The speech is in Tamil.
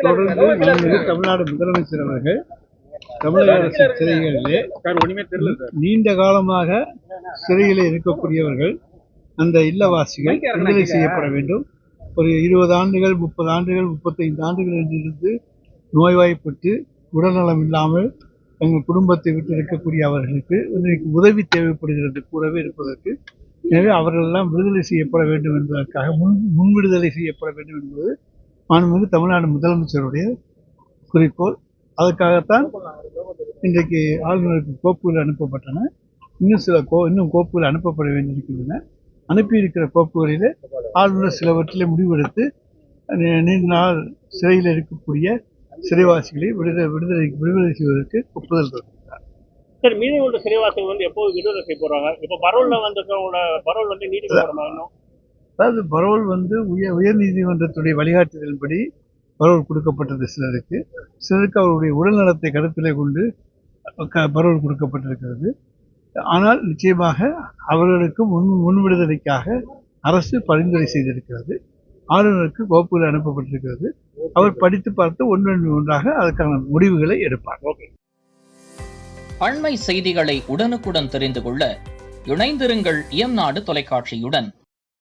தொடர்ந்து மாண்புமிகு தமிழ்நாடு முதலமைச்சர் அவர்கள் தமிழக அரசு சிறைகளிலே நீண்ட காலமாக சிறையில் இருக்கக்கூடியவர்கள், அந்த இல்லவாசிகள் விடுதலை செய்யப்பட வேண்டும். ஒரு 20 ஆண்டுகள் 30 ஆண்டுகள் 35 ஆண்டுகள் என்றிருந்து நோய்வாய்ப்பட்டு உடல்நலம் இல்லாமல் தங்கள் குடும்பத்தை விட்டு இருக்கக்கூடிய அவர்களுக்கு இன்றைக்கு உதவி தேவைப்படுகிறது கூடவே இருப்பதற்கு. எனவே அவர்களெல்லாம் விடுதலை செய்யப்பட வேண்டும் என்பதற்காக முன் விடுதலை செய்யப்பட வேண்டும் என்பது மாண்புமிகு தமிழ்நாடு முதலமைச்சருடைய குறிக்கோள். அதற்காகத்தான் இன்றைக்கு ஆளுநருக்கு கோப்புகள் அனுப்பப்பட்டன. இன்னும் கோப்புகள் அனுப்பப்பட வேண்டியிருக்கின்றன. அனுப்பியிருக்கிற கோப்புகளிலே ஆளுநர் சிலவற்றிலே முடிவெடுத்து நீண்ட நாள் சிறையில் இருக்கக்கூடிய சிறைவாசிகளை விடுதலை செய்வதற்கு ஒப்புதல் தருகிறார். சார், மீதம் உள்ள சிறைவாசிகள் எப்போது விடுதலை செய்ய போறாங்க? இப்போ பரோல்ல வந்திருக்கவங்களோட பரோல் நீட்டிக்கப்படணும். அதாவது பரோல் உயர் நீதிமன்றத்துடைய வழிகாட்டுதலின்படி பரோல் கொடுக்கப்பட்டது. சிலருக்கு அவருடைய உடல் நலத்தை கருத்திலே கொண்டு பரோல் கொடுக்கப்பட்டிருக்கிறது. ஆனால் நிச்சயமாக அவர்களுக்கு முன் விடுதலைக்காக அரசு பரிந்துரை செய்திருக்கிறது. ஆளுநருக்கு கோப்புகள் அனுப்பப்பட்டிருக்கிறது. அவர் படித்து பார்த்து ஒன்றாக அதற்கான முடிவுகளை எடுப்பார். அண்மை செய்திகளை உடனுக்குடன் தெரிந்து கொள்ள இணைந்திருங்கள் இயம்நாடு தொலைக்காட்சியுடன்.